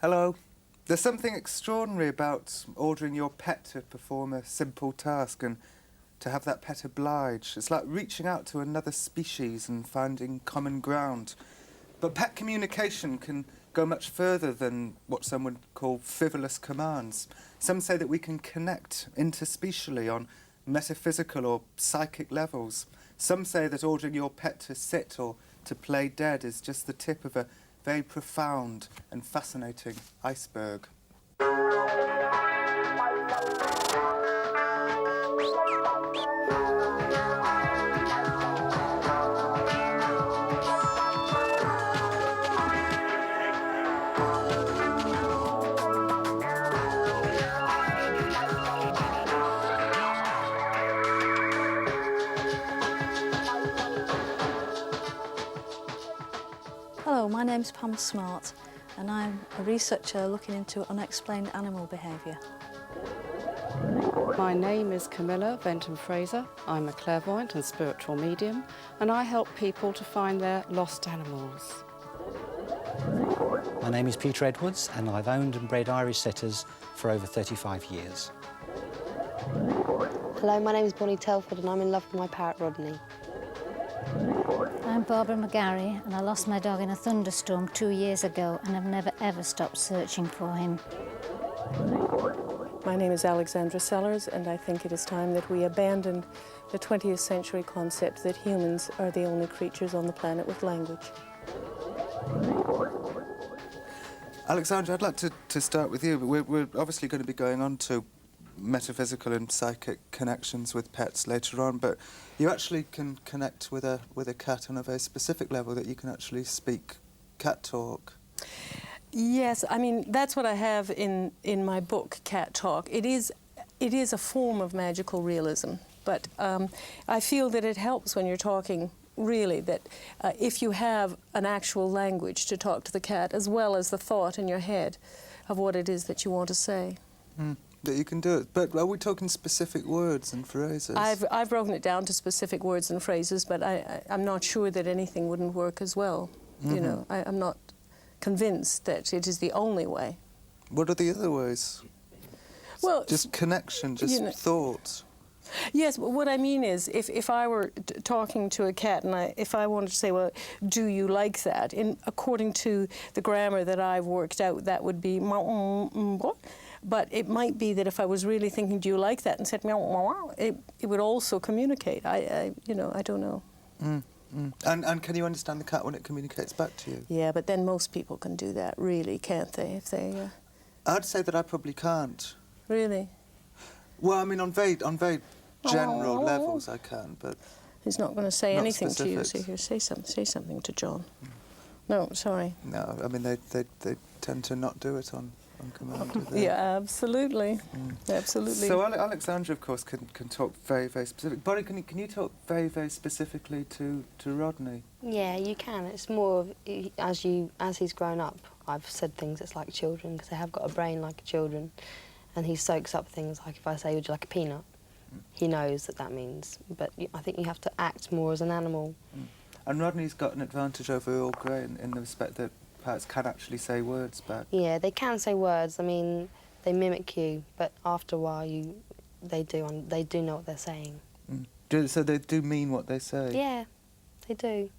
Hello. There's something extraordinary about ordering your pet to perform a simple task and to have that pet oblige. It's like reaching out to another species and finding common ground. But pet communication can go much further than what some would call frivolous commands. Some say that we can connect interspecially on metaphysical or psychic levels. Some say that ordering your pet to sit or to play dead is just the tip of a very profound and fascinating iceberg. Hello, my name's Pam Smart and I'm a researcher looking into unexplained animal behaviour. My name is CAMILLA FRASER. I'm a clairvoyant and spiritual medium and I help people to find their lost animals. My name is Peter Edwards and I've owned and bred Irish setters for over 35 years. Hello, my name is TELFORD and I'm in love with my parrot Rodney. I'm Barbara McGarry and I lost my dog in a thunderstorm 2 years ago and have never ever stopped searching for him. My name is Alexandra and I think it is time that we abandon the 20th century concept that humans are the only creatures on the planet with language. Alexandra, I'd like to start with you. We're obviously going to be going on to metaphysical and psychic connections with pets later on, but you actually can connect with a cat on a very specific level, that you can actually speak cat talk. Yes, I mean, that's what I have in my book, Cat Talk. It is a form of magical realism, but I feel that it helps when you're talking, really, that if you have an actual language to talk to the cat, as well as the thought in your head of what it is that you want to say. That you can do it. But are we talking specific words and phrases? I've broken it down to specific words and phrases, but I'm not sure that anything wouldn't work as well. You know, I'm not convinced that it is the only way. What are the other ways? Well, just connection, just thoughts. Yes, but what I mean is, if I were talking to a cat and if I wanted to say, well, do you like that? According to the grammar that I've worked out, that would be what? But it might be that if I was really thinking, do you like that, and said meow, meow, it would also communicate. You know, I don't know. And can you understand the cat when it communicates back to you? Yeah, but then most people can do that, really, can't they? If they. I'd say that I probably can't. Really? Well, I mean, on very general levels, I can, but. He's not going to say anything to you. So here, say something to John. No, sorry. No, I mean they tend to not do it on command, do they? Yeah, absolutely. Absolutely. So Alexandra, of course, can talk very specific. Bonnie, can you talk very specifically to Rodney? Yeah, you can. It's more of, as he's grown up, I've said things that's like children, because they have got a brain like children, and he soaks up things like if I say, would you like a peanut? He knows that means, but I think you have to act more as an animal. And Rodney's got an advantage over Earl Grey in the respect that parrots can actually say words back. Yeah, they can say words. I mean, they mimic you, but after a while, they do know what they're saying. So they do mean what they say? Yeah, they do.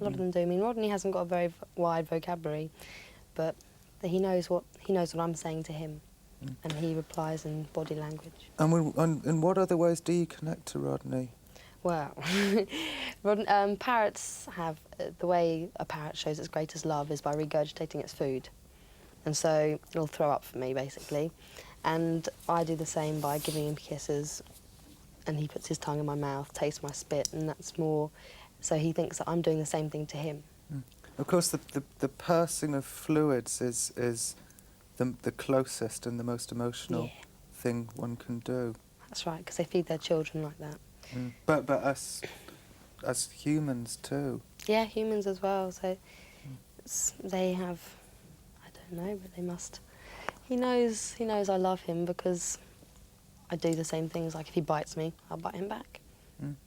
A lot of them do. I mean, Rodney hasn't got a very wide vocabulary, but he knows what I'm saying to him, and he replies in body language. And in what other ways do you connect to Rodney? Well, parrots have, the way a parrot shows its greatest love is by regurgitating its food. And so it'll throw up for me, basically. And I do the same by giving him kisses. And he puts his tongue in my mouth, tastes my spit, and that's more. So he thinks that I'm doing the same thing to him. Of course, the passing of fluids is the closest and the most emotional thing one can do. That's right, because they feed their children like that. But us as humans too. Yeah, humans as well. So they have, I don't know, but they must. He knows I love him because I do the same things. Like if he bites me, I'll bite him back.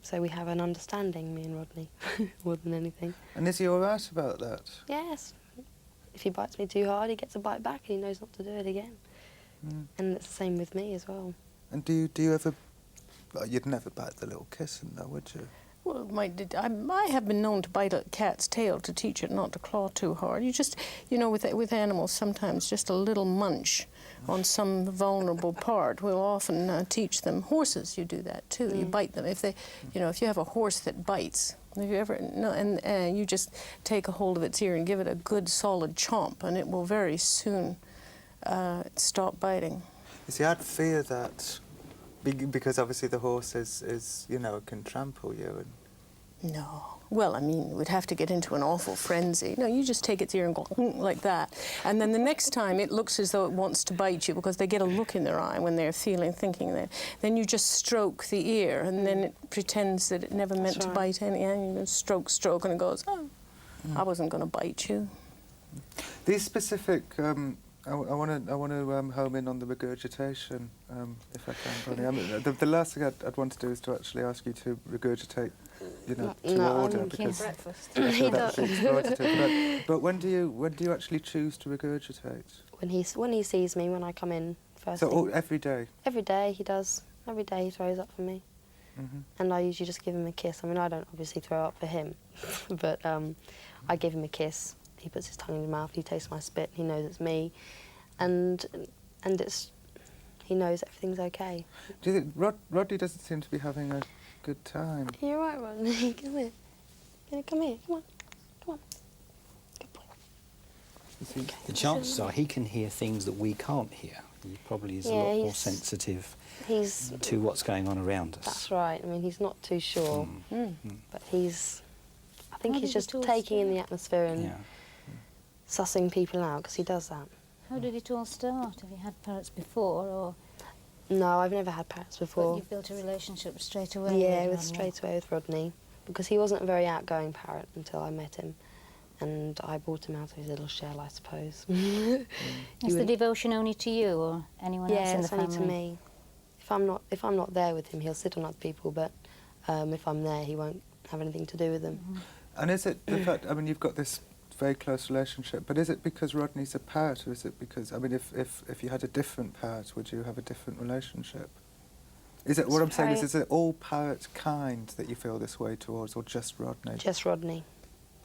So we have an understanding, me and Rodney, more than anything. And is he all right about that? Yes. if he bites me too hard, he gets a bite back and he knows not to do it again. And it's the same with me as well. And do you ever... Well, you'd never bite the little kitten, though, would you? Well, I have been known to bite a cat's tail to teach it not to claw too hard. You just, you know, with animals, sometimes just a little munch on some vulnerable part will often teach them. Horses, you do that too. You bite them. If they, you know, if you have a horse that bites, if you ever, no, and you just take a hold of its ear and give it a good solid chomp, and it will very soon stop biting. You see, I'd fear that. Because obviously the horse is, you know, can trample you. And... No. Well, I mean, it would have to get into an awful frenzy. No, you just take its ear and go like that. And then the next time it looks as though it wants to bite you because they get a look in their eye when they're thinking that. Then you just stroke the ear and then it pretends that it never meant to bite any. And you stroke, and it goes, oh, I wasn't going to bite you. These specific... I want to home in on the regurgitation, if I can, Bonnie. I mean, the last thing I'd want to do is to actually ask you to regurgitate, you know, to order, because breakfast. he does. But when do you actually choose to regurgitate? When he sees me, when I come in first. So every day. Every day he does. Every day he throws up for me, and I usually just give him a kiss. I mean, I don't obviously throw up for him, but I give him a kiss. He puts his tongue in his mouth, he tastes my spit, he knows it's me, and he knows everything's okay. Do you think Rodney doesn't seem to be having a good time? You're right, Rodney. Come here. Come here. Come on. Good boy. Okay. The chances are he can hear things that we can't hear. He probably is a lot more sensitive to what's going on around us. That's right. I mean, he's not too sure, but I think he's just taking in the atmosphere and sussing people out, because he does that. How did it all start? Have you had parrots before, or...? No, I've never had parrots before. But you built a relationship straight away? Yeah, straight away with Rodney, because he wasn't a very outgoing parrot until I met him, and I brought him out of his little shell, I suppose. Is the devotion only to you, or anyone else in the family? Yeah, it's only to me. If I'm not there with him, he'll sit on other people, but if I'm there, he won't have anything to do with them. And is it the fact, I mean, you've got this very close relationship, but is it because Rodney's a parrot, or is it because, I mean, if you had a different parrot, would you have a different relationship? Is it, what I'm saying is it all parrot kind that you feel this way towards, or just Rodney? Just Rodney.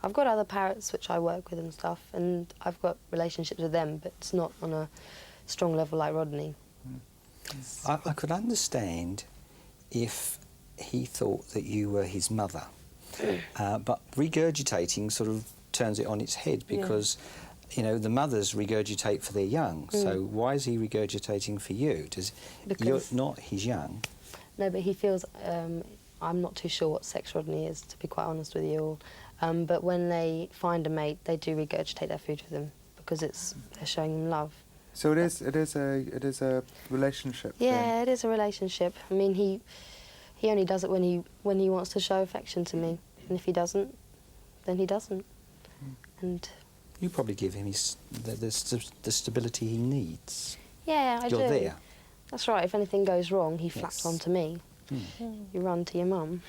I've got other parrots which I work with and stuff, and I've got relationships with them, but it's not on a strong level like Rodney. I could understand if he thought that you were his mother, but regurgitating sort of turns it on its head, because you know, the mothers regurgitate for their young, so why is he regurgitating for you? Because you're not his young. No, but he feels, I'm not too sure what sex Rodney is, to be quite honest with you all, but when they find a mate, they do regurgitate their food for them, because they're showing them love. So it is a relationship thing. Yeah, it is a relationship. I mean, he only does it when he wants to show affection to me, and if he doesn't, then he doesn't. And you probably give him the stability he needs. Yeah, I do. You're there. That's right. If anything goes wrong, he flaps onto me. You run to your mum.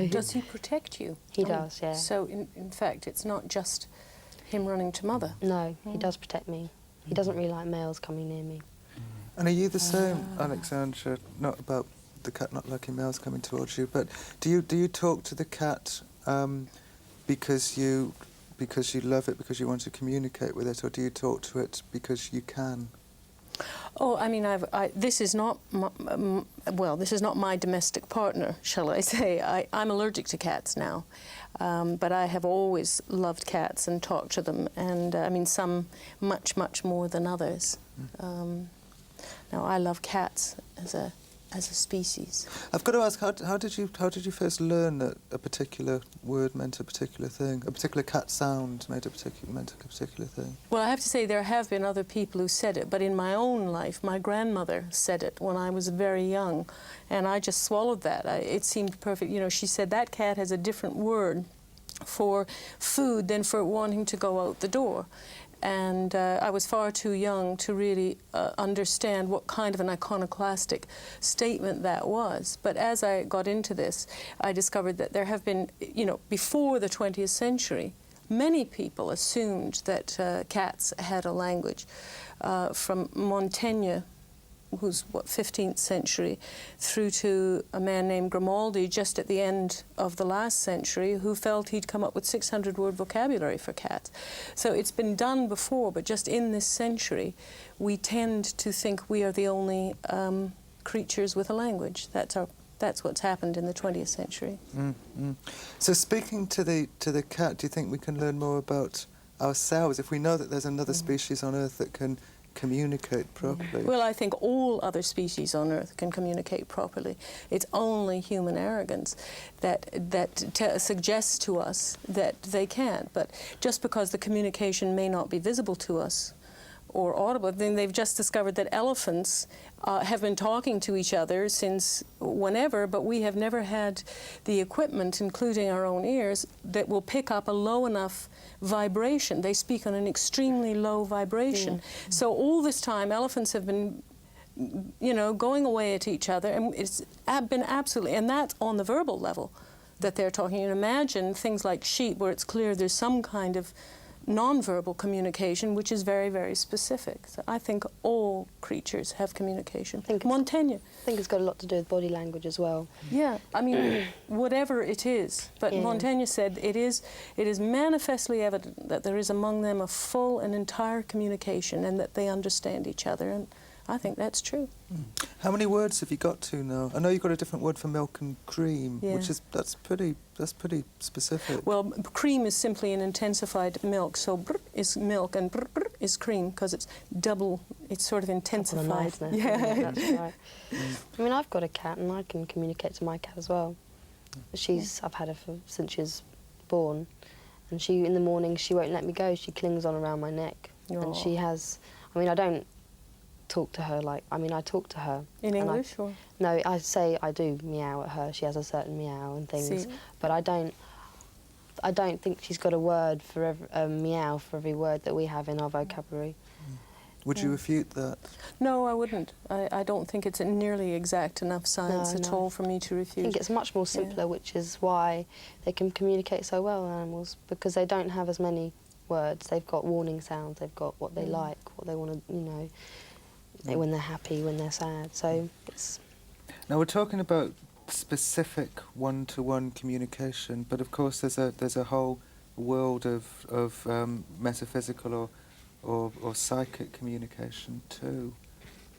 Does he protect you? He does, yeah. So, in fact, it's not just him running to mother? No, he does protect me. He doesn't really like males coming near me. And are you the same, Alexandra? Not about the cat not liking males coming towards you, but do you talk to the cat because you love it, because you want to communicate with it, or do you talk to it because you can? Oh, I mean, this is not this is not my domestic partner, shall I say. I'm allergic to cats now, but I have always loved cats and talked to them, and I mean, some much more than others. Now, I love cats as a species. I've got to ask, how did you first learn that a particular word meant a particular thing? A particular cat sound meant a particular thing? Well, I have to say there have been other people who said it, but in my own life, my grandmother said it when I was very young, and I just swallowed that. It seemed perfect. You know, she said that cat has a different word for food than for wanting to go out the door. And I was far too young to really understand what kind of an iconoclastic statement that was. But as I got into this, I discovered that there have been, you know, before the 20th century, many people assumed that cats had a language. From Montaigne, who's, what, 15th century, through to a man named Grimaldi just at the end of the last century, who felt he'd come up with 600-word vocabulary for cats. So it's been done before, but just in this century, we tend to think we are the only creatures with a language. That's what's happened in the 20th century. So speaking to the cat, do you think we can learn more about ourselves if we know that there's another species on Earth that can communicate properly? Well, I think all other species on Earth can communicate properly. It's only human arrogance that suggests to us that they can't. But just because the communication may not be visible to us or audible, then they've just discovered that elephants have been talking to each other since whenever, but we have never had the equipment, including our own ears, that will pick up a low enough vibration. They speak on an extremely low vibration. So all this time, elephants have been, you know, going away at each other, and it's been absolutely, and that's on the verbal level that they're talking. And imagine things like sheep, where it's clear there's some kind of non-verbal communication, which is very, very specific. So I think all creatures have communication. Montaigne. I think it's got a lot to do with body language as well. Yeah, I mean, whatever it is. But Montaigne said it is manifestly evident that there is among them a full and entire communication, and that they understand each other. And I think that's true. How many words have you got to now? I know you've got a different word for milk and cream, which is that's pretty specific. Well, cream is simply an intensified milk, so brr is milk and brr is cream, because it's double. It's sort of intensified. Yeah, that's right. I mean, I've got a cat, and I can communicate to my cat as well. I've had her since she was born, and in the morning she won't let me go. She clings on around my neck, and she has. I mean, I don't talk to her I talk to her. In English, or? No, I do meow at her. She has a certain meow and things, but I don't think she's got a word for meow for every word that we have in our vocabulary. Would you refute that? No, I wouldn't. I don't think it's a nearly exact enough science at all for me to refute. I think it's much more simpler, which is why they can communicate so well, animals, because they don't have as many words. They've got warning sounds, they've got what they like, what they want to, you know, when they're happy, when they're sad. So it's... Now we're talking about specific one-to-one communication, but of course there's a whole world of metaphysical or psychic communication too,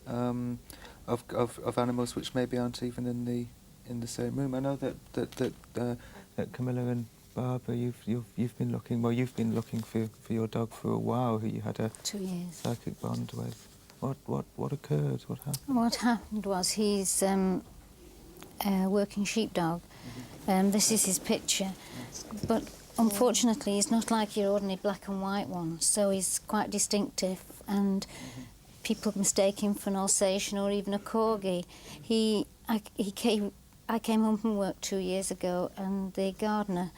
of animals which maybe aren't even in the same room. I know that Camilla and Barbara, you've been looking for your dog for a while, who you had a 2 years psychic bond with. What occurred? What happened? What happened was he's a working sheepdog. This is his picture, but unfortunately he's not like your ordinary black and white one, so he's quite distinctive, and people mistake him for an Alsatian or even a Corgi. I came home from work 2 years ago, and the gardener,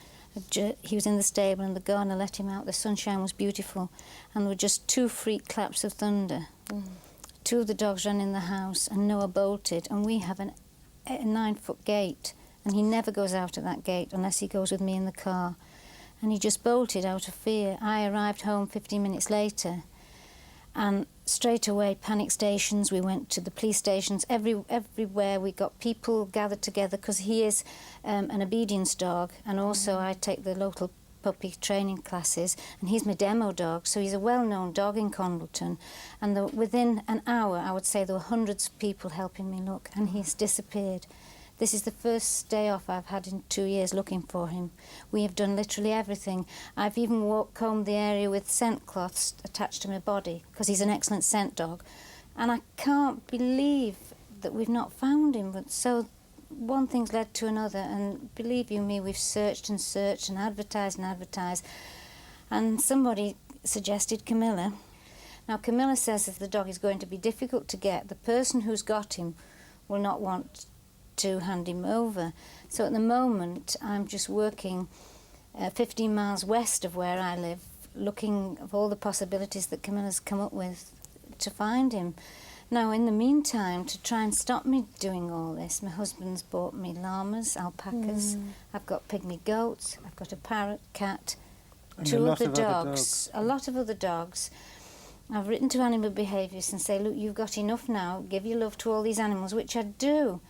he was in the stable, and the gardener let him out. The sunshine was beautiful, and there were just 2 freak claps of thunder. 2 of the dogs ran in the house, and Noah bolted, and we have a 9-foot gate, and he never goes out at that gate unless he goes with me in the car. And he just bolted out of fear. I arrived home 15 minutes later, and straight away, panic stations, we went to the police stations, everywhere. We got people gathered together, because he is an obedience dog, and also I take the local puppy training classes, and he's my demo dog, so he's a well-known dog in Congleton. And within an hour, I would say there were hundreds of people helping me look, and he's disappeared. This is the first day off I've had in 2 years looking for him. We have done literally everything. I've even combed the area with scent cloths attached to my body, because he's an excellent scent dog. And I can't believe that we've not found him. But so one thing's led to another, and believe you me, we've searched and searched and advertised, and somebody suggested Camilla. Now, Camilla says if the dog is going to be difficult to get, the person who's got him will not want to hand him over. So at the moment, I'm just working 15 miles west of where I live, looking at all the possibilities that Camilla's come up with to find him. Now, in the meantime, to try and stop me doing all this, my husband's bought me llamas, alpacas, I've got pygmy goats, I've got a parrot, cat, to other dogs, a lot of other dogs. I've written to animal behaviourists and say, look, you've got enough now, give your love to all these animals, which I do.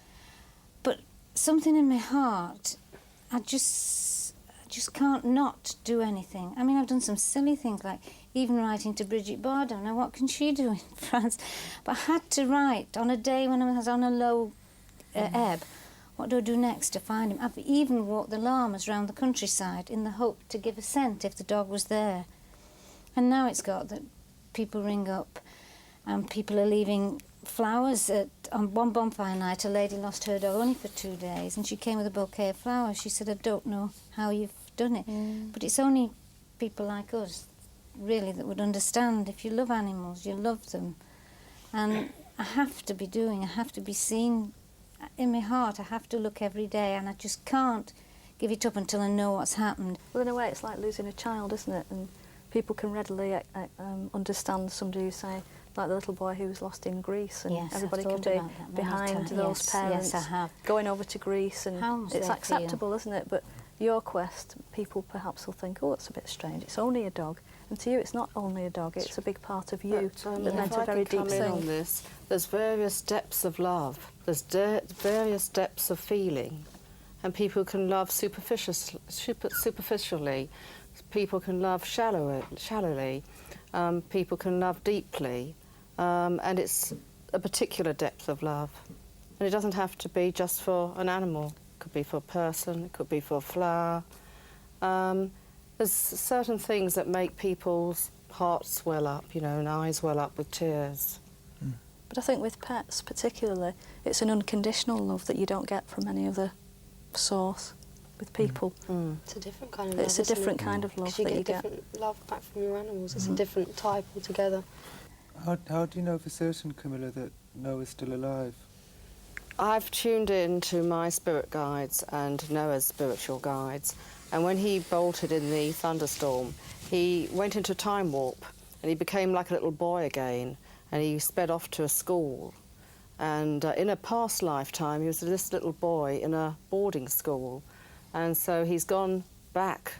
But something in my heart, I just can't not do anything. I mean, I've done some silly things, like even writing to Bridget Bardot. Now, what can she do in France? But I had to write on a day when I was on a low ebb. What do I do next to find him? I've even walked the llamas round the countryside in the hope to give a scent if the dog was there. And now it's got that people ring up and people are leaving flowers. On one bonfire night, a lady lost her dog only for 2 days and she came with a bouquet of flowers. She said, I don't know how you've done it, but it's only people like us, really, that would understand. If you love animals, you love them. And I have to be seen. In my heart, I have to look every day, and I just can't give it up until I know what's happened. Well, in a way, it's like losing a child, isn't it? And people can readily understand somebody who, say, like the little boy who was lost in Greece, and yes, everybody can be behind those parents going over to Greece, and it's acceptable, isn't it? But your quest, people perhaps will think, oh, it's a bit strange. It's only a dog. And to you, it's not only a dog, it's a big part of you that meant a very deep thing. On this, there's various depths of love, there's various depths of feeling, and people can love superficially, people can love shallowly, people can love deeply, and it's a particular depth of love. And it doesn't have to be just for an animal, it could be for a person, it could be for a flower. There's certain things that make people's hearts swell up, you know, and eyes well up with tears. But I think with pets particularly, it's an unconditional love that you don't get from any other source with people. It's a different kind of love. It's a different kind of love that you get. Different love back from your animals. It's a different type altogether. How do you know for certain, Camilla, that Noah's still alive? I've tuned in to my spirit guides and Noah's spiritual guides, and when he bolted in the thunderstorm, he went into a time warp and he became like a little boy again, and he sped off to a school. And in a past lifetime, he was this little boy in a boarding school, and so he's gone back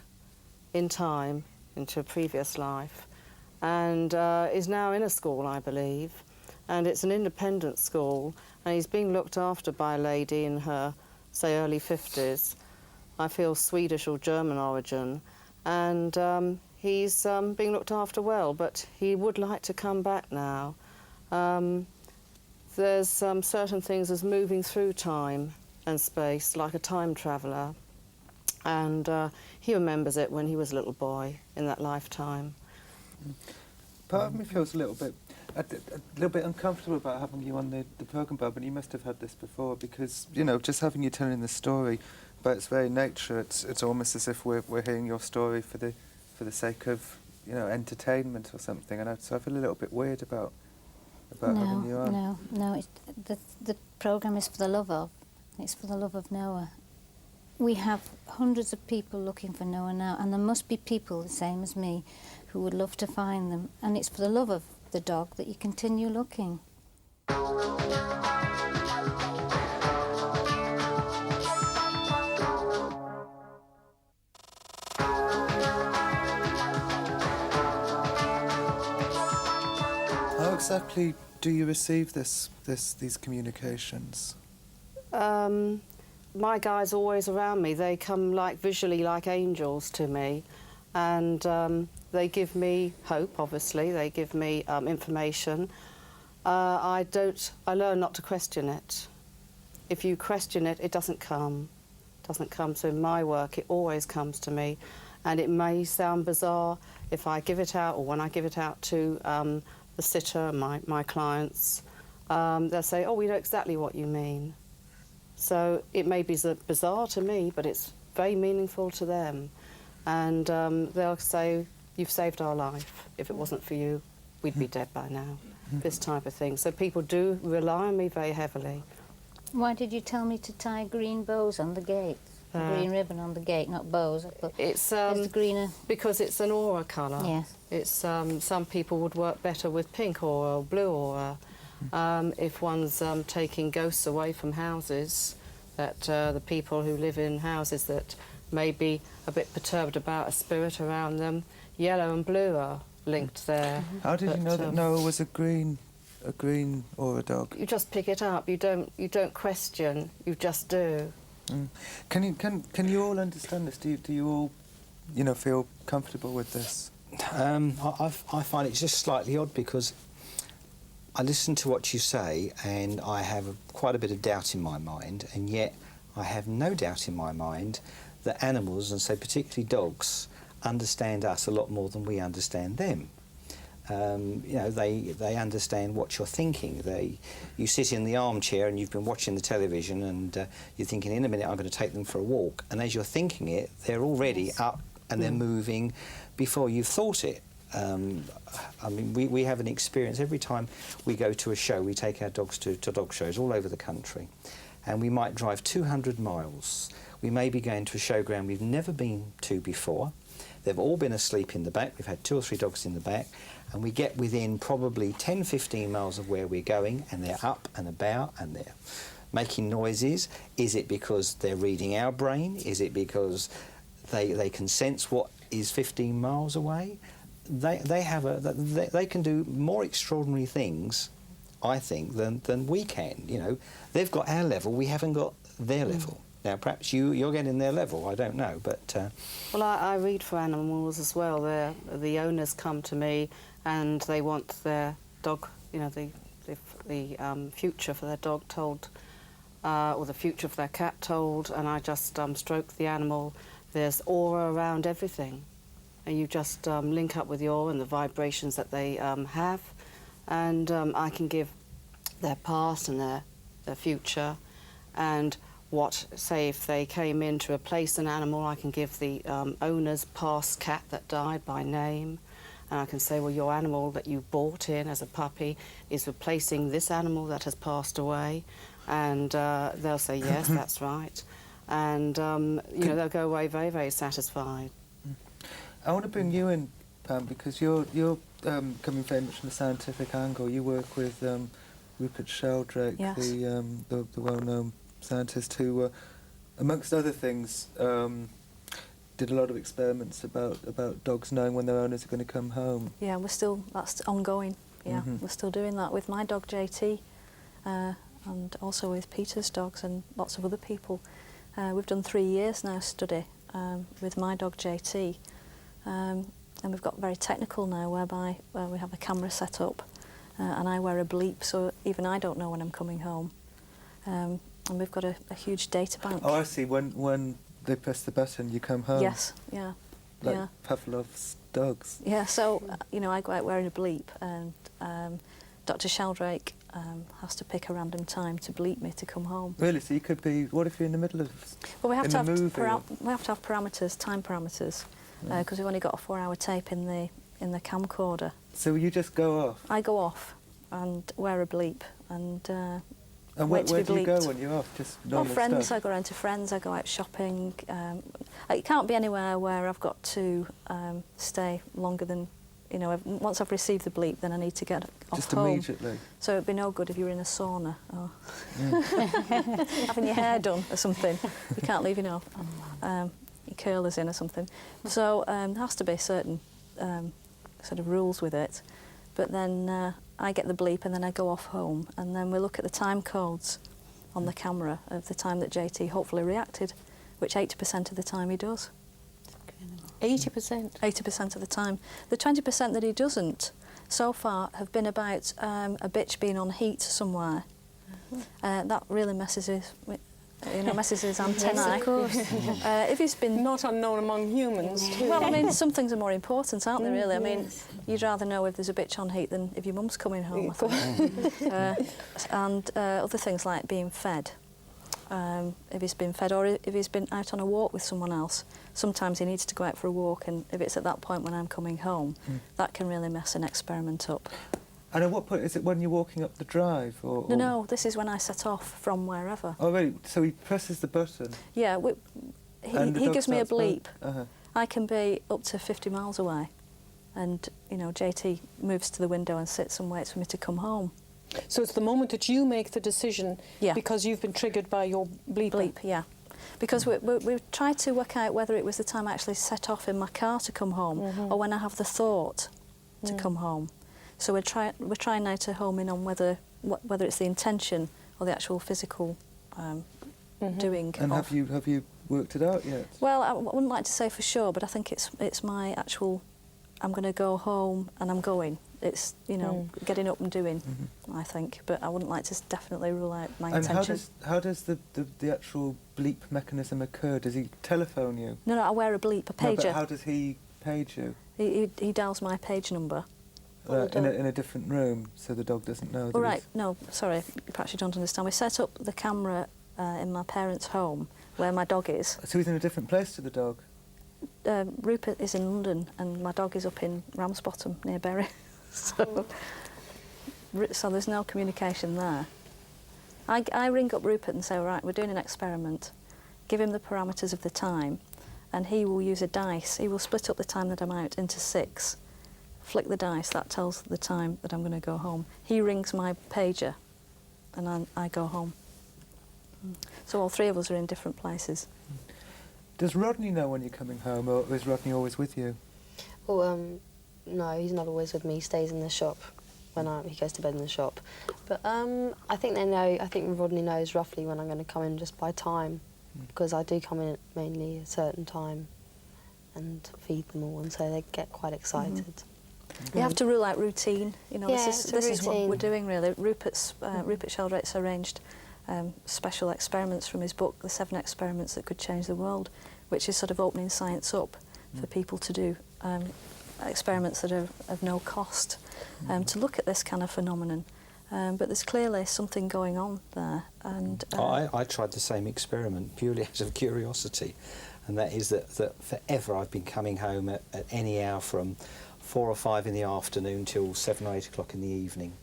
in time into a previous life and is now in a school, I believe, and it's an independent school, and he's being looked after by a lady in her, say, early 50s. I feel Swedish or German origin, and he's being looked after well, but he would like to come back now. There's certain things as moving through time and space, like a time traveller, and he remembers it when he was a little boy in that lifetime. Part of me feels a little bit uncomfortable about having you on the programme, Bob, and you must have had this before, because, you know, just having you telling the story, by its very nature, it's almost as if we're hearing your story for the sake of, you know, entertainment or something, and so I feel a little bit weird about having you on. No, the programme is for the love of, it's for the love of Noah. We have hundreds of people looking for Noah now, and there must be people the same as me who would love to find them, and it's for the love of the dog that you continue looking. How exactly do you receive these communications? My guides are always around me. They come like visually like angels to me, and they give me hope, obviously. They give me information. I learn not to question it. If you question it, it doesn't come. It doesn't come. So in my work, it always comes to me. And it may sound bizarre if I give it out, or when I give it out to the sitter, my clients, they'll say, oh, we know exactly what you mean. So it may be bizarre to me, but it's very meaningful to them. And they'll say, you've saved our life. If it wasn't for you, we'd be dead by now. This type of thing. So people do rely on me very heavily. Why did you tell me to tie green bows on the gate? Green ribbon on the gate, not bows. It's greener. Because it's an aura colour. Yes. It's some people would work better with pink or blue aura. If one's taking ghosts away from houses, that the people who live in houses that maybe a bit perturbed about a spirit around them. Yellow and blue are linked there. How did you know that Noah was a green aura dog? You just pick it up. You don't question. You just do. Can you all understand this? Do you all, you know, feel comfortable with this? I find it just slightly odd because I listen to what you say and I have quite a bit of doubt in my mind, and yet I have no doubt in my mind that animals, and so particularly dogs, understand us a lot more than we understand them. You know, they understand what you're thinking. You sit in the armchair and you've been watching the television and you're thinking, in a minute I'm going to take them for a walk, and as you're thinking it, they're already up and they're moving before you've thought it. I mean, we have an experience every time we go to a show. We take our dogs to dog shows all over the country, and we might drive 200 miles. We may be going to a showground we've never been to before. They've all been asleep in the back. We've had 2 or 3 dogs in the back, and we get within probably 10, 15 miles of where we're going, and they're up and about and they're making noises. Is it because they're reading our brain? Is it because they can sense what is 15 miles away? They can do more extraordinary things, I think, than we can. You know, they've got our level, we haven't got their level. Now, perhaps you're getting their level, I don't know, but... Well, I read for animals as well. The owners come to me and they want their dog, you know, the future for their dog told, or the future for their cat told, and I just stroke the animal. There's aura around everything, and you just link up with the aura and the vibrations that they have, and I can give their past and their future, and what, say, if they came in to replace an animal, I can give the owner's past cat that died by name, and I can say, well, your animal that you bought in as a puppy is replacing this animal that has passed away, and they'll say, yes, that's right, and, you know, they'll go away very, very satisfied. I want to bring you in, Pam, because you're coming very much from the scientific angle. You work with Rupert Sheldrake, yes. the well-known scientist who, amongst other things, did a lot of experiments about dogs knowing when their owners are going to come home. Yeah, that's ongoing. Yeah, we're still doing that with my dog JT, and also with Peter's dogs and lots of other people. We've done 3 years now study with my dog JT, and we've got very technical now, whereby we have a camera set up, and I wear a bleep, so even I don't know when I'm coming home. And we've got a huge data bank. Oh, I see. When they press the button, you come home. Yes, yeah. Like yeah. Pavlov's dogs. Yeah, so, you know, I go out wearing a bleep, and Dr. Sheldrake has to pick a random time to bleep me to come home. Really? So you could be... What if you're in the middle of... Well, we have to have parameters, time parameters, because we've only got a 4-hour tape in the camcorder. So you just go off? I go off and wear a bleep and where to be do you bleeped. go when you're off? Just normal friends, stuff? I go around to friends, I go out shopping. It can't be anywhere where I've got to stay longer than, you know, once I've received the bleep, then I need to get off just home. Immediately? So it'd be no good if you were in a sauna or having your hair done or something. You can't leave, you know, your curlers in or something. So there has to be certain sort of rules with it. But then I get the bleep and then I go off home, and then we look at the time codes on the camera of the time that JT hopefully reacted, which 80% of the time he does. 80%? 80% of the time. The 20% that he doesn't so far have been about a bitch being on heat somewhere. That really messes his antennae. Yes, of course. If he's been... Not unknown among humans, too. Well, I mean, some things are more important, aren't they, really? I mean, you'd rather know if there's a bitch on heat than if your mum's coming home, I think. And other things like being fed. If he's been fed, or if he's been out on a walk with someone else. Sometimes he needs to go out for a walk, and if it's at that point when I'm coming home, that can really mess an experiment up. And at what point, is it when you're walking up the drive? Or? No, this is when I set off from wherever. Oh, really? So he presses the button? Yeah, he gives me a bleep. Uh-huh. I can be up to 50 miles away, and, you know, JT moves to the window and sits and waits for me to come home. So it's the moment that you make the decision, Yeah. because you've been triggered by your bleep. Bleep, yeah. Because we've tried to work out whether it was the time I actually set off in my car to come home or when I have the thought to come home. So we're trying now to home in on whether it's the intention or the actual physical doing. And have you worked it out yet? Well, I wouldn't like to say for sure, but I think it's my actual. I'm going to go home and I'm going. It's getting up and doing. I think, but I wouldn't like to definitely rule out my intention. And how does the actual bleep mechanism occur? Does he telephone you? No, I wear a bleep, a pager. No, but how does he page you? He dials my page number. In a different room, so the dog doesn't know. Oh, right. No, sorry. Perhaps you don't understand. We set up the camera in my parents' home where my dog is. So he's in a different place to the dog? Rupert is in London and my dog is up in Ramsbottom near Bury. So there's no communication there. I ring up Rupert and say, all right, we're doing an experiment. Give him the parameters of the time and he will use a dice. He will split up the time that I'm out into 6. Flick the dice, that tells the time that I'm going to go home. He rings my pager and I go home. So all 3 of us are in different places. Does Rodney know when you're coming home, or is Rodney always with you? Well, no, he's not always with me. He stays in the shop when he goes to bed in the shop. But I think they know. I think Rodney knows roughly when I'm going to come in just by time, because I do come in at mainly a certain time and feed them all, and so they get quite excited. You have to rule out routine. This is what we're doing really. Rupert Sheldrake's arranged special experiments from his book, The 7 Experiments That Could Change the World, which is sort of opening science up for people to do experiments that are of no cost to look at this kind of phenomenon. But there's clearly something going on there. And I tried the same experiment purely out of curiosity, and that is that forever I've been coming home at any hour from 4 or 5 in the afternoon till 7 or 8 o'clock in the evening.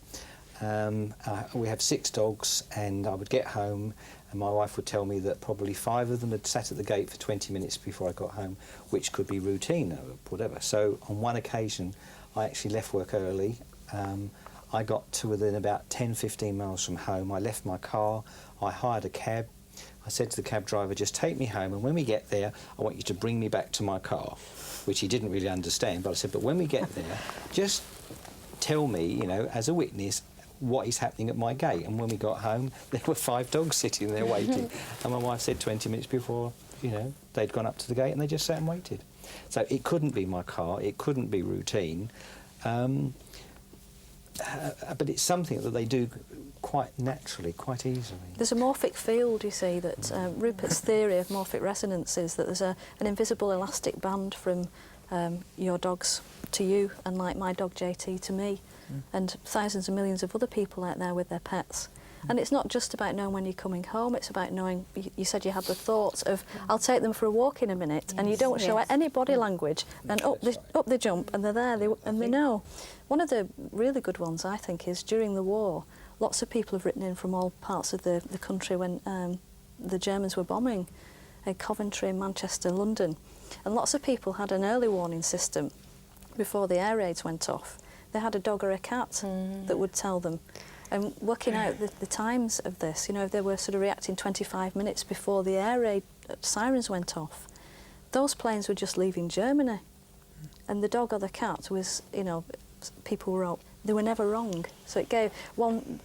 We have 6 dogs, and I would get home and my wife would tell me that probably 5 of them had sat at the gate for 20 minutes before I got home, which could be routine or whatever. So on one occasion I actually left work early. I got to within about 10-15 miles from home. I left my car, I hired a cab. I said to the cab driver, just take me home, and when we get there I want you to bring me back to my car, which he didn't really understand, but I said, but when we get there, just tell me, you know, as a witness, what is happening at my gate. And when we got home, there were 5 dogs sitting there waiting. And my wife said 20 minutes before, you know, they'd gone up to the gate and they just sat and waited. So it couldn't be my car, it couldn't be routine. But it's something that they do quite naturally, quite easily. There's a morphic field, you see, that Rupert's theory of morphic resonance is that there's an invisible elastic band from your dogs to you, and like my dog JT to me, and thousands and millions of other people out there with their pets. And it's not just about knowing when you're coming home, it's about knowing, you said you had the thoughts of, I'll take them for a walk in a minute, and you don't show any body language, and up they jump, and they're there, and they know. One of the really good ones, I think, is during the war, lots of people have written in from all parts of the country when the Germans were bombing Coventry, Manchester, London, and lots of people had an early warning system before the air raids went off. They had a dog or a cat that would tell them. And working out the times of this, you know, if they were sort of reacting 25 minutes before the air raid sirens went off, those planes were just leaving Germany. And the dog or the cat was, you know, people were, they were never wrong. So it gave, one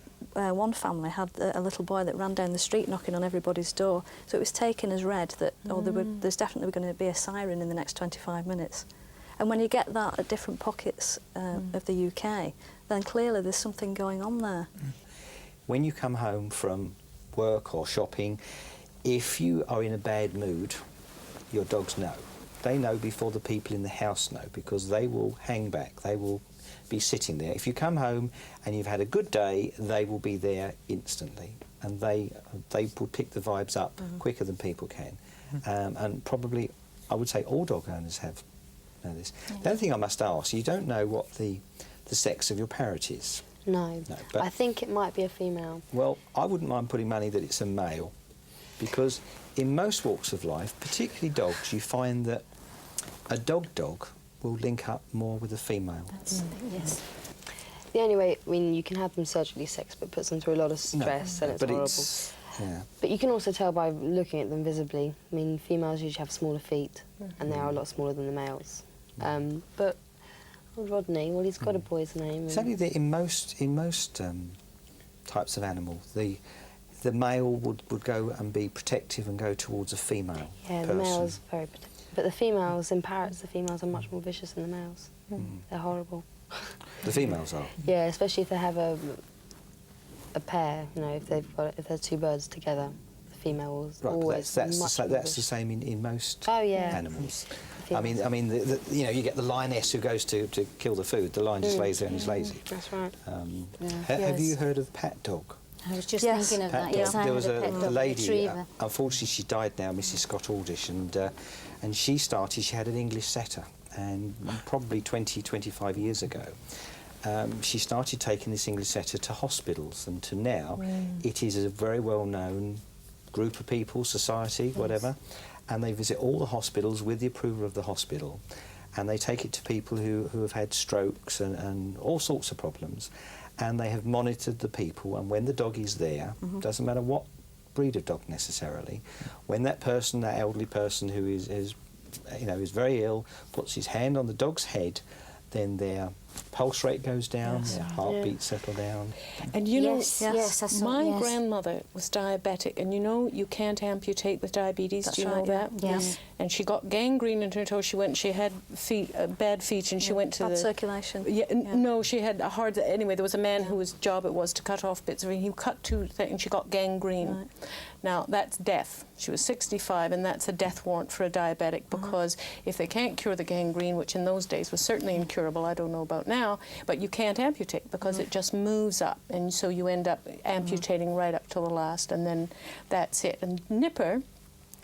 family had a little boy that ran down the street knocking on everybody's door. So it was taken as read that, oh, there's definitely going to be a siren in the next 25 minutes. And when you get that at different pockets of the UK, then clearly there's something going on there. When you come home from work or shopping, if you are in a bad mood, your dogs know. They know before the people in the house know, because they will hang back, they will be sitting there. If you come home and you've had a good day, they will be there instantly, and they will pick the vibes up quicker than people can. And probably, I would say all dog owners know this. Yeah. The other thing I must ask, you don't know what the sex of your parrot is. No, but I think it might be a female. Well, I wouldn't mind putting money that it's a male, because in most walks of life, particularly dogs, you find that a dog will link up more with a female. Yes. The only way, I mean, you can have them surgically sexed, but it puts them through a lot of stress, and it's horrible. Yeah. But you can also tell by looking at them visibly. I mean, females usually have smaller feet, and they are a lot smaller than the males. But Rodney, well, he's got a boy's name. It's only that in most types of animal, the male would go and be protective and go towards a female Yeah, person. the male's very protective. But the females, in parrots, the females are much more vicious than the males. They're horrible. The females are? Yeah, especially if they have a pair, you know, if there's two birds together, the female will always that's the same in most animals. I mean, you know, you get the lioness who goes to kill the food. The lion just lays there and is lazy. That's right. Have you heard of Pat Dog? I was just thinking of that. Yes, there was a lady. Retriever. Unfortunately, she died now, Mrs. Scott Aldish, and she had an English setter, and probably 20-25 years ago. She started taking this English setter to hospitals, and to now it is a very well-known group of people, society, whatever, and they visit all the hospitals with the approval of the hospital, and they take it to people who have had strokes and all sorts of problems, and they have monitored the people, and when the dog is there, doesn't matter what breed of dog necessarily, when that person, that elderly person who is very ill, puts his hand on the dog's head, then their pulse rate goes down, their heartbeat settle down. And you know, my grandmother was diabetic, and you know you can't amputate with diabetes. That's do you know that? Yes. And she got gangrene in her toe. She had bad feet, and she went to bad circulation. No, she had a hard. Anyway, there was a man whose job it was to cut off bits of it. He cut two things, and she got gangrene. Right. Now that's death. She was 65, and that's a death warrant for a diabetic, because if they can't cure the gangrene, which in those days was certainly incurable, I don't know about now, but you can't amputate because it just moves up, and so you end up amputating right up till the last, and then that's it. And Nipper,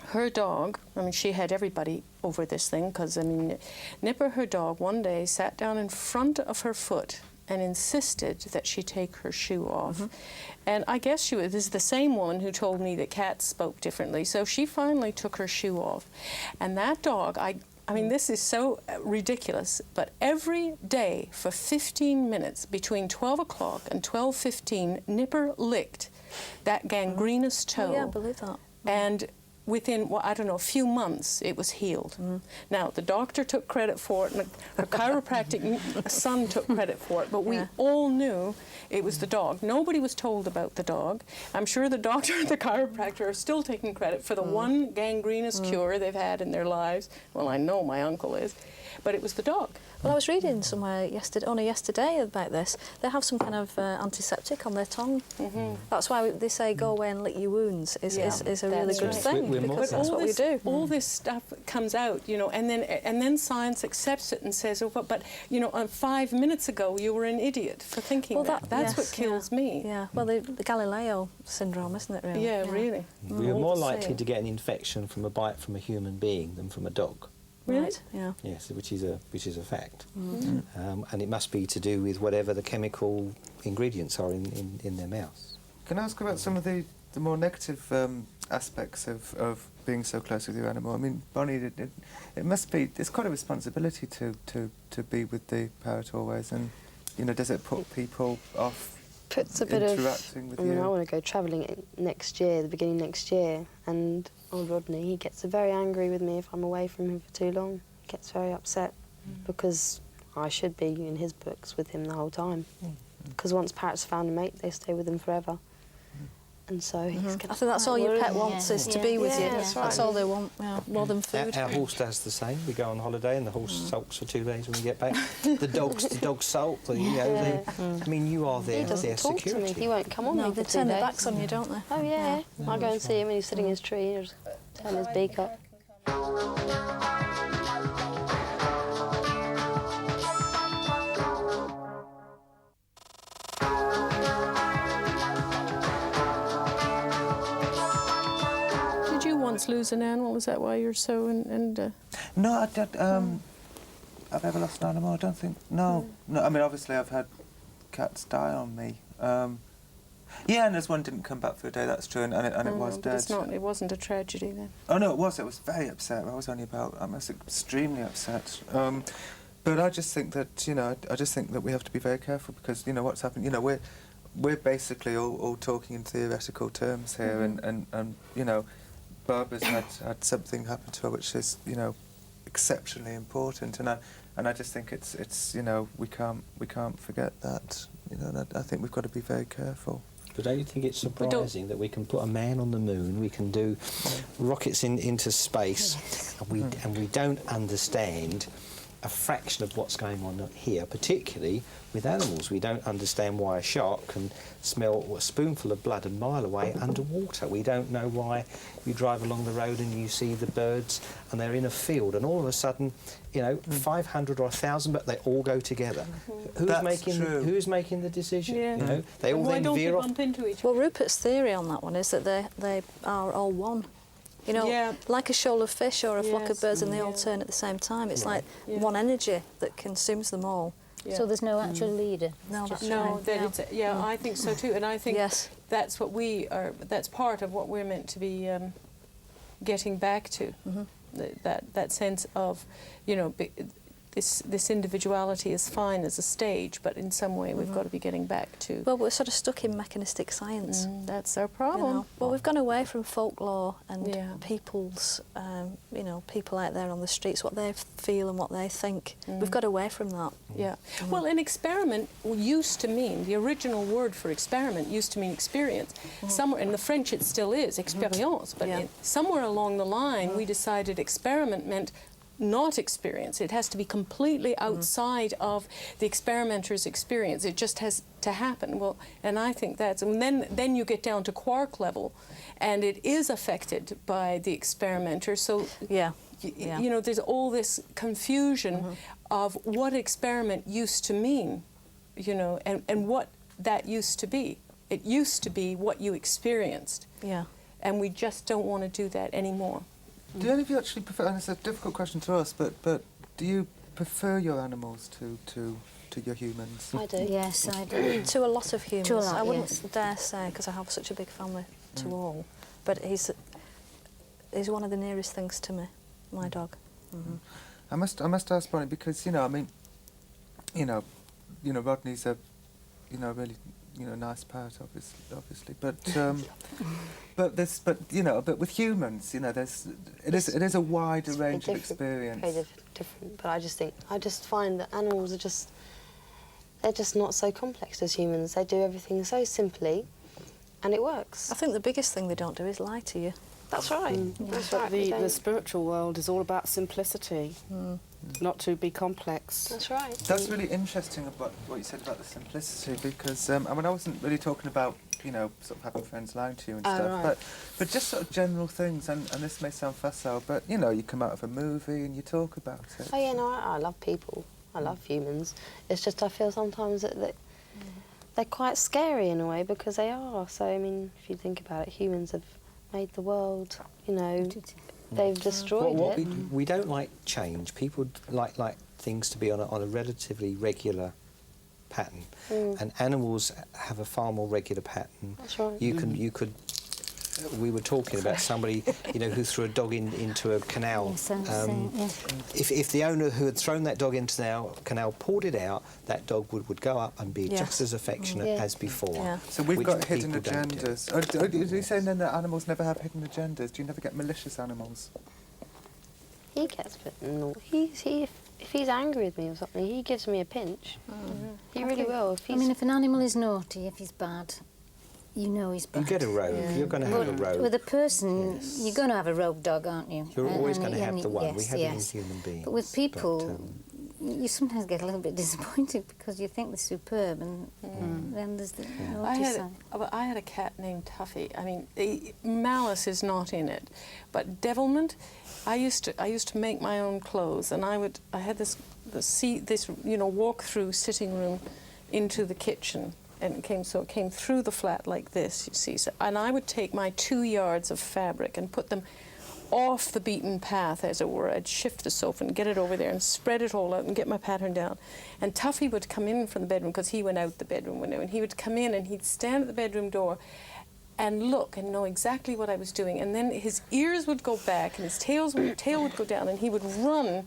her dog, I mean, she had everybody over this thing, because, I mean, Nipper, her dog, one day sat down in front of her foot and insisted that she take her shoe off. And I guess this is the same woman who told me that cats spoke differently, so she finally took her shoe off. And that dog, I mean, this is so ridiculous, but every day for 15 minutes, between 12 o'clock and 12:15, Nipper licked that gangrenous toe. Oh, yeah, I believe that. And within, well, I don't know, a few months, it was healed. Now, the doctor took credit for it, and her chiropractic son took credit for it, but we all knew it was the dog. Nobody was told about the dog. I'm sure the doctor and the chiropractor are still taking credit for the one gangrenous cure they've had in their lives. Well, I know my uncle is, but it was the dog. Well, I was reading somewhere yesterday about this. They have some kind of antiseptic on their tongue. That's why they say go away and lick your wounds is a really good thing, because that's what we do. All this stuff comes out, you know, and then science accepts it and says, oh, but you know, 5 minutes ago you were an idiot for thinking that. That's what kills me. Yeah, well, the Galileo syndrome, isn't it, really? Yeah, really. We are more likely to get an infection from a bite from a human being than from a dog. Really? Right. Yeah. Yes, which is a fact, and it must be to do with whatever the chemical ingredients are in their mouths. Can I ask about some of the more negative aspects of being so close with your animal? I mean, Bonnie, it must be, it's quite a responsibility to be with the parrot always, and you know, does it put people off? Puts a bit of interacting with you? I want to go travelling next year, the beginning next year, and old Rodney, he gets very angry with me if I'm away from him for too long. He gets very upset because I should be in his books with him the whole time. Because once parrots found a mate, they stay with him forever. And so he's I think that's all your pet wants, is to be with you. That's all they want, more than food. Our horse does the same. We go on holiday and the horse sulks for 2 days when we get back. The dogs sulk. You know, I mean, you are their talk security. To me. He won't come on me for 2 days. They turn their backs on you, don't they? Oh, yeah. I go and see him and he's sitting in his tree and just turn his beak up. Lose an animal? Is that why you're so No, I've ever lost an animal. I don't think. No. I mean, obviously, I've had cats die on me. Yeah, and this one didn't come back for a day. That's true, and it was dead. It's not. It wasn't a tragedy then. Oh no, it was. It was very upset. I was extremely upset. But I just think that I just think that we have to be very careful because what's happened. we're basically all talking in theoretical terms here, and you know, Barbara's had something happen to her which is, you know, exceptionally important, and I just think it's you know, we can't forget that, you know, and I think we've got to be very careful. But don't you think it's surprising that we can put a man on the moon, we can do rockets into space, and we don't understand a fraction of what's going on here, particularly with animals. We don't understand why a shark can smell a spoonful of blood a mile away underwater. We don't know why you drive along the road and you see the birds and they're in a field and all of a sudden, you know, 500 or 1,000, but they all go together. Who's making the decision? Yeah. You know, they all then veer off. Bump into each other? Well, Rupert's theory on that one is that they are all one. You know, like a shoal of fish or a flock of birds, and they all turn at the same time. It's like one energy that consumes them all. Yeah. So there's no actual leader? No, I think so too, and I think that's what we are, that's part of what we're meant to be getting back to, that sense of, you know, this individuality is fine as a stage, but in some way we've got to be getting back to... Well, we're sort of stuck in mechanistic science. That's our problem. You know? Well, we've gone away from folklore and people's, you know, people out there on the streets, what they feel and what they think. We've got away from that. Yeah. Well, an experiment used to mean, the original word for experiment used to mean experience. Somewhere, in the French it still is, expérience, but somewhere along the line we decided experiment meant not experience. It has to be completely outside of the experimenter's experience. It just has to happen. Well, and I think that's, and then you get down to quark level, and it is affected by the experimenter. So you know, there's all this confusion of what experiment used to mean, you know, and what that used to be. It used to be what you experienced. Yeah. And we just don't want to do that anymore. Do any of you actually prefer, and it's a difficult question to ask, but do you prefer your animals to your humans? I do. Yes, I do. To a lot of humans. To a lot, I wouldn't dare say, because I have such a big family, to all. But he's one of the nearest things to me, my dog. I must ask Bonnie, because, you know, I mean, you know, Rodney's a, you know, really, you know, nice parrot, obviously, but you know, but with humans, you know, it is a wider range of experience. Very different, but I just find that animals are they're just not so complex as humans. They do everything so simply, and it works. I think the biggest thing they don't do is lie to you. That's right. That's right. The spiritual world is all about simplicity, not to be complex. That's right. That's really interesting about what you said about the simplicity, because I mean, I wasn't really talking about, you know, sort of having friends lying to you and stuff, but just sort of general things, and this may sound facile, but, you know, you come out of a movie and you talk about it. Oh yeah, no, I love people. I love humans. It's just I feel sometimes that they're quite scary in a way, because they are. So, I mean, if you think about it, humans have made the world, you know, they've destroyed it. We don't like change. People like things to be on a relatively regular pattern, and animals have a far more regular pattern. That's right. You could. We were talking about somebody, you know, who threw a dog into a canal. If the owner who had thrown that dog into the canal pulled it out, that dog would go up and be just as affectionate as before. Yeah. So we've got hidden agendas. Are you saying then that animals never have hidden agendas? Do you never get malicious animals? He gets a bit naughty. If he's angry with me or something, he gives me a pinch. He really will. I mean, if an animal is naughty, if he's bad, you know he's bad. You get a rogue. You're going to have a rogue. With a person, you're going to have a rogue dog, aren't you? You're always going to have the one. We have it in human beings. But with people, you sometimes get a little bit disappointed because you think they're superb, and then there's the naughty side. I had a cat named Tuffy. I mean, malice is not in it, but devilment. I used to make my own clothes, and I had this you know, walk through sitting room into the kitchen. And it came through the flat like this, you see. So, and I would take my 2 yards of fabric and put them off the beaten path, as it were. I'd shift the sofa and get it over there and spread it all out and get my pattern down. And Tuffy would come in from the bedroom, because he went out the bedroom window, and he would come in and he'd stand at the bedroom door and look and know exactly what I was doing. And then his ears would go back and his tail would go down, and he would run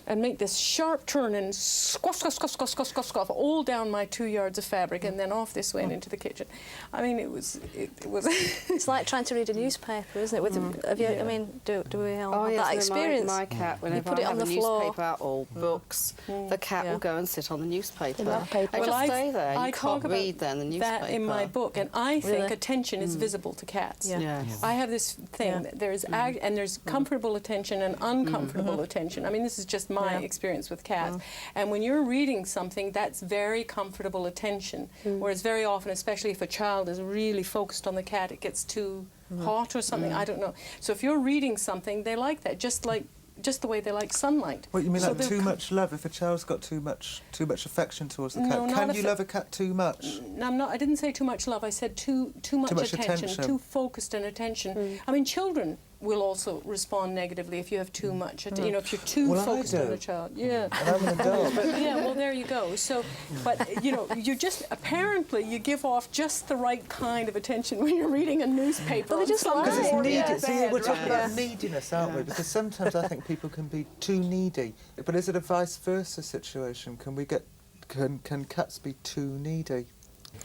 and make this sharp turn and squaff, squaff, squaff, squaff, squaff, squaff, squaff, all down my 2 yards of fabric, and then off this went into the kitchen. I mean, it was. It's like trying to read a newspaper, isn't it? With have you? I mean, do we all have that experience? My cat, whenever I have a newspaper out or books, the cat will go and sit on the newspaper. They just stay there. You can't read then the newspaper. That in my book, and I think attention is visible to cats. I have this thing. There's and there's comfortable attention and uncomfortable attention. I mean, this is just my experience with cats. And when you're reading something, that's very comfortable attention. Whereas very often, especially if a child is really focused on the cat, it gets too hot or something. I don't know. So if you're reading something, they like that, just the way they like sunlight. What, you mean like too much love? If a child's got too much affection towards the cat, can you love a cat too much? No, I didn't say too much love. I said too much attention, too focused an attention. I mean, children will also respond negatively if you have too much. You know, if you're too focused on a child. Yeah. And I'm an adult. Yeah, well, there you go. So, but, you know, you just, apparently, you give off just the right kind of attention when you're reading a newspaper. But they just like because it's needy. See, we're talking about neediness, aren't we? Because sometimes I think people can be too needy. But is it a vice versa situation? Can we get, can cats be too needy?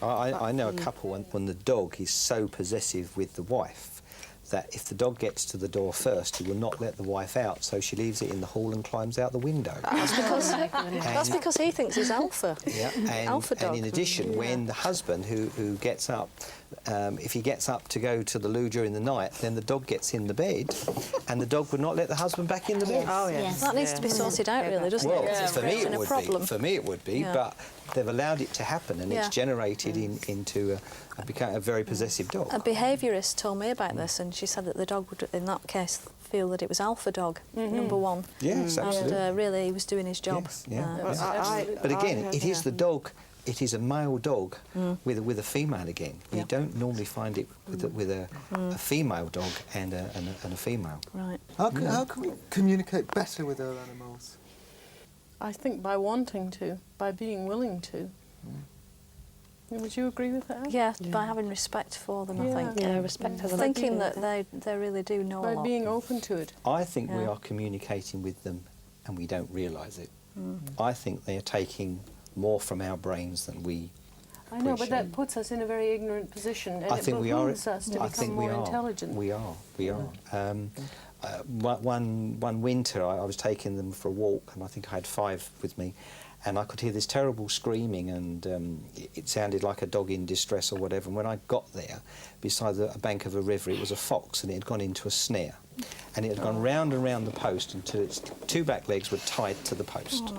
I know a couple when the dog is so possessive with the wife that if the dog gets to the door first, he will not let the wife out, so she leaves it in the hall and climbs out the window. That's because he thinks he's alpha. Yeah, alpha dog. And in addition, when the husband who gets up, if he gets up to go to the loo during the night, then the dog gets in the bed, and the dog would not let the husband back in the bed. Oh yes. That needs to be sorted out, really, doesn't it? Well, for me it would be. For me it would be, but they've allowed it to happen, and it's generated into a very possessive dog. A behaviourist told me about this, and she said that the dog would, in that case, feel that it was alpha dog, number one. Yes, absolutely. And really, he was doing his job. Yes, but again, it is the dog. It is a male dog with a female again. You don't normally find it with a female dog and a female. Right. How can we communicate better with our animals? I think by wanting to, by being willing to. Would you agree with that? Yeah, by having respect for them, I think. Yeah, respect for them. Thinking that they really do know a lot. By being open to it. I think we are communicating with them and we don't realise it. I think they are taking more from our brains than we I know, but that puts us in a very ignorant position, and it behooves us to become more intelligent. We are. One winter, I was taking them for a walk, and I think I had 5 with me, and I could hear this terrible screaming, and it sounded like a dog in distress or whatever. And when I got there, beside a bank of a river, it was a fox, and it had gone into a snare. And it had gone round and round the post until its 2 back legs were tied to the post.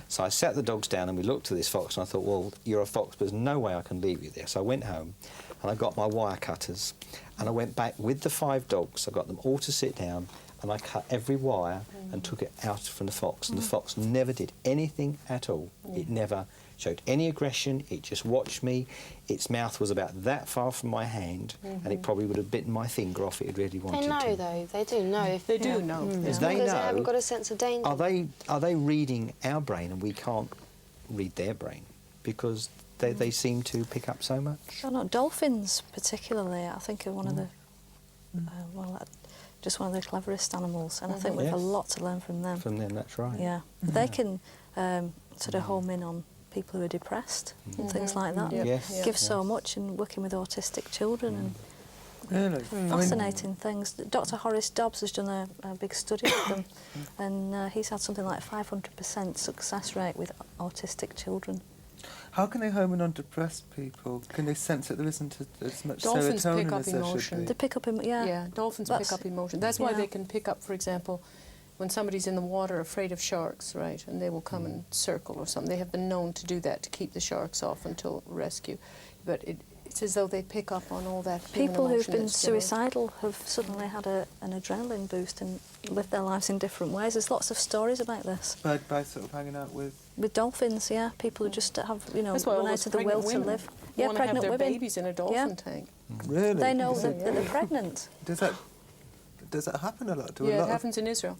So I sat the dogs down and we looked at this fox, and I thought, well, you're a fox, but there's no way I can leave you there. So I went home and I got my wire cutters and I went back with the 5 dogs. I got them all to sit down and I cut every wire and took it out from the fox. And the fox never did anything at all. It never showed any aggression. It just watched me. Its mouth was about that far from my hand, and it probably would have bitten my finger off if it really wanted to. They know, though. They do know. If they do know. As long as they haven't got a sense of danger. Are they reading our brain and we can't read their brain? Because they seem to pick up so much. I don't know, dolphins particularly, I think, are one of the just one of the cleverest animals, and I think we've a lot to learn from them. From them, that's right. Yeah, they can sort of home in on people who are depressed and things like that. Give so much in working with autistic children and fascinating things. Dr. Horace Dobbs has done a big study with them, and he's had something like 500% success rate with autistic children. How can they home in on depressed people? Can they sense that there isn't as much dolphins serotonin pick up as there emotion. should be? They pick up, dolphins pick up emotion. That's why they can pick up, for example, when somebody's in the water afraid of sharks, right, and they will come and circle or something. They have been known to do that to keep the sharks off until rescue. But it's as though they pick up on all that people who've been suicidal have suddenly had an adrenaline boost and lived their lives in different ways. There's lots of stories about this. By sort of hanging out with dolphins, people who just have, That's run out of the will to live. Yeah, pregnant women. Babies in a dolphin tank. Really? They know that they're pregnant. Does that happen a lot? It happens in Israel.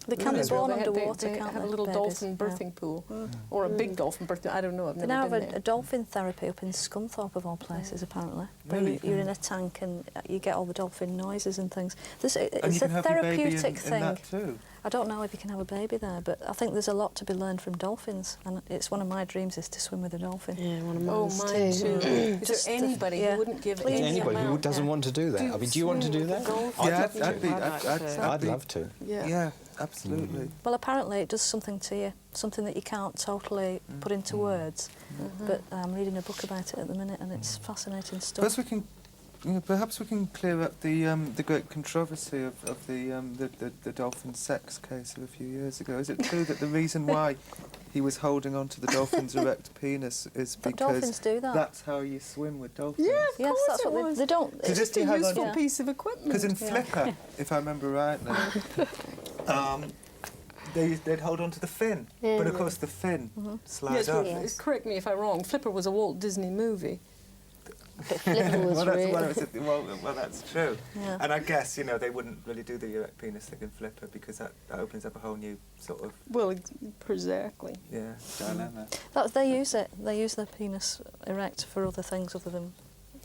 They can be born underwater, they can't have they? a little Babies? dolphin birthing pool, or a big dolphin birthing. I don't know. I've They never now been have there. a dolphin therapy up in Scunthorpe, of all places, apparently. Really? You're in a tank and you get all the dolphin noises and things. It's And you a can have your baby therapeutic in thing. that too. I don't know if you can have a baby there, but I think there's a lot to be learned from dolphins, and it's one of my dreams is to swim with a dolphin. Yeah, one of mine Oh, mine too. Is Just there anybody who wouldn't give Please. any Anybody who amount? doesn't want to do that. I mean, do you want to do that? Yeah, I'd love to. Yeah, absolutely. Well, apparently it does something to you, something that you can't totally put into words. But I'm reading a book about it at the minute, and it's fascinating stuff. Perhaps we can clear up the great controversy of the dolphin sex case of a few years ago. Is it true that the reason why he was holding on to the dolphin's erect penis is But because dolphins do that. that's how you swim with dolphins? Yeah, Yes, of course that's it what was. they don't. Because It's a useful piece of equipment. Because in Flipper, if I remember rightly, they'd hold on to the fin, but of course the fin slides Yes, off. well, correct me if I'm wrong. Flipper was a Walt Disney movie. But Flipper was well, that's true. Yeah. And I guess, they wouldn't really do the erect penis thing in Flipper because that opens up a whole new sort of, Well, exactly. dilemma. They use it. They use their penis erect for other things other than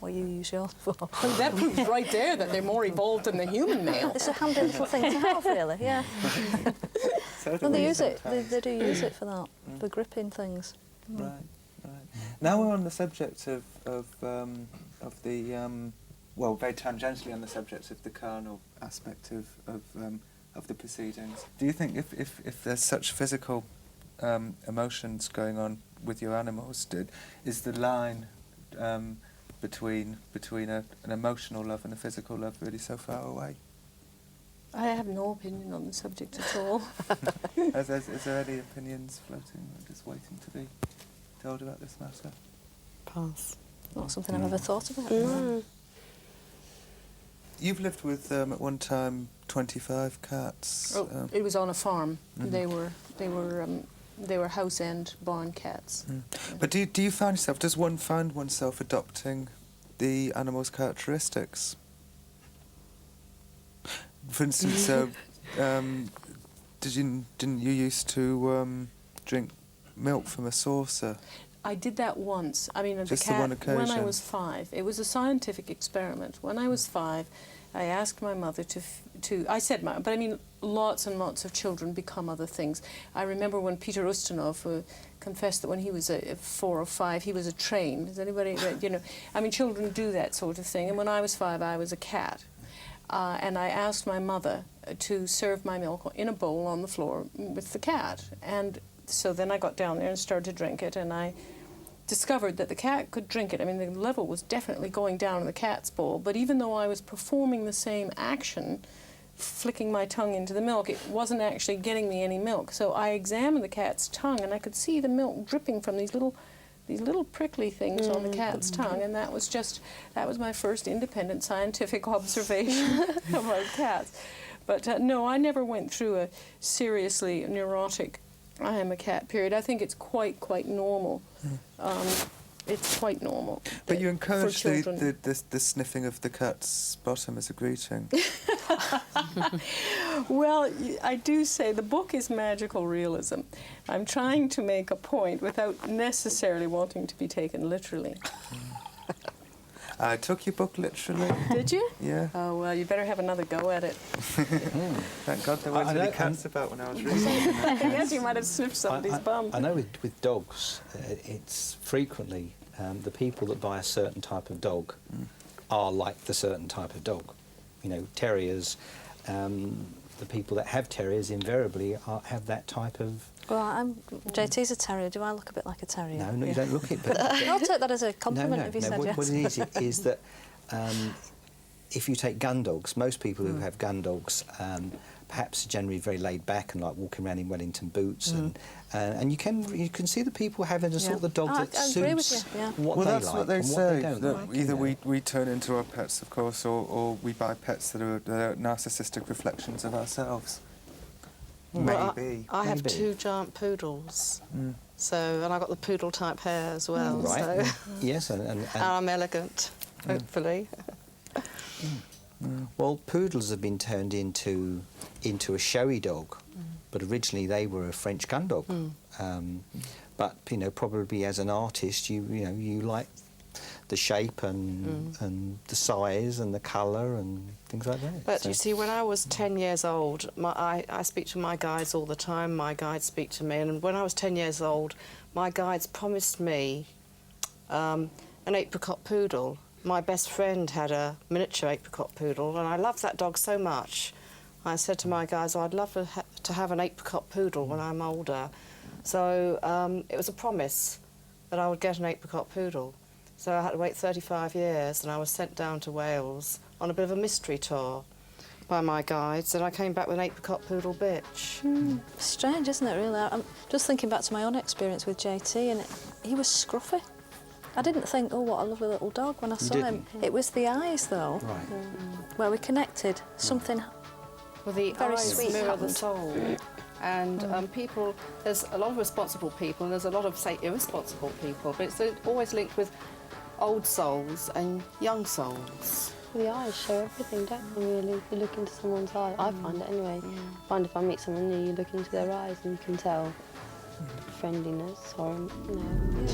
what you use yours for. Well, that proves right there that they're more evolved than the human male. It's a handy little thing to have, really. Yeah. So Well, they use it. They do use it for that, for gripping things. Right. Now we're on the subject of the well, very tangentially on the subject of the carnal aspect of the proceedings. Do you think if there's such physical emotions going on with your animals, is the line between an emotional love and a physical love really so far away? I have no opinion on the subject at all. Is there any opinions floating or just waiting to be told about this matter? Pass. Not something I've ever thought about. You've lived with at one time 25 cats. Oh, it was on a farm. They were house and barn cats. But do you find yourself? Does one find oneself adopting the animal's characteristics? For instance, didn't you used to drink milk from a saucer? I did that once. I mean, Just the cat, the one occasion. when I was 5. It was a scientific experiment. When I was 5, I asked my mother I said, but I mean, lots and lots of children become other things. I remember when Peter Ustinov confessed that when he was 4 or 5, he was a train. Has anybody, I mean, children do that sort of thing. And when I was 5, I was a cat. And I asked my mother to serve my milk in a bowl on the floor with the cat. And so then I got down there and started to drink it, and I discovered that the cat could drink it. I mean, the level was definitely going down in the cat's bowl, but even though I was performing the same action, flicking my tongue into the milk, it wasn't actually getting me any milk. So I examined the cat's tongue, and I could see the milk dripping from these little prickly things on the cat's tongue, and that was my first independent scientific observation about cats. But no, I never went through a seriously neurotic I am a cat period. I think it's quite normal. It's quite normal. But you encourage the sniffing of the cat's bottom as a greeting. Well, I do say the book is magical realism. I'm trying to make a point without necessarily wanting to be taken literally. I took your book literally. Did you? Yeah. Oh, well, you better have another go at it. Thank God there weren't any cats about when I was reading. Yes, you might have sniffed somebody's bum. I know with dogs, it's frequently the people that buy a certain type of dog are like the certain type of dog. Terriers, the people that have terriers invariably have that type of... Well, JT's a terrier. Do I look a bit like a terrier? No, you don't look it. But I'll take that as a compliment if you said yes. What it is that if you take gun dogs, most people who have gun dogs perhaps are generally very laid back and like walking around in Wellington boots, and you can see the people having a sort of the dog that suits what well, they that's like what they and say. what they don't That like. either we turn into our pets, of course, or we buy pets that are narcissistic reflections of ourselves. Well, Maybe. I have 2 giant poodles, and I got the poodle type hair as well. Right. So Yes, and I'm elegant, hopefully. Well, poodles have been turned into into a showy dog, but originally they were a French gun dog. But you know, probably as an artist, you know, you like the shape and the size and the colour and things like that. But you see, when I was 10 years old, I speak to my guides all the time. My guides speak to me, and when I was 10 years old, my guides promised me an apricot poodle. My best friend had a miniature apricot poodle, and I loved that dog so much. I said to my guys, oh, I'd love to have an apricot poodle when I'm older. So it was a promise that I would get an apricot poodle. So I had to wait 35 years, and I was sent down to Wales on a bit of a mystery tour by my guides, and I came back with an apricot poodle bitch. Strange, isn't it, really? I'm just thinking back to my own experience with JT, and he was scruffy. I didn't think, oh, what a lovely little dog when I saw him. It was the eyes, though, where we connected. Something the very eyes sweet mirror the happened. soul. And people, there's a lot of responsible people, and there's a lot of, say, irresponsible people, but it's always linked with old souls and young souls. The eyes show everything, don't they, really? You look into someone's eyes. I find it anyway. I find if I meet someone new, you look into their eyes and you can tell friendliness or, you know.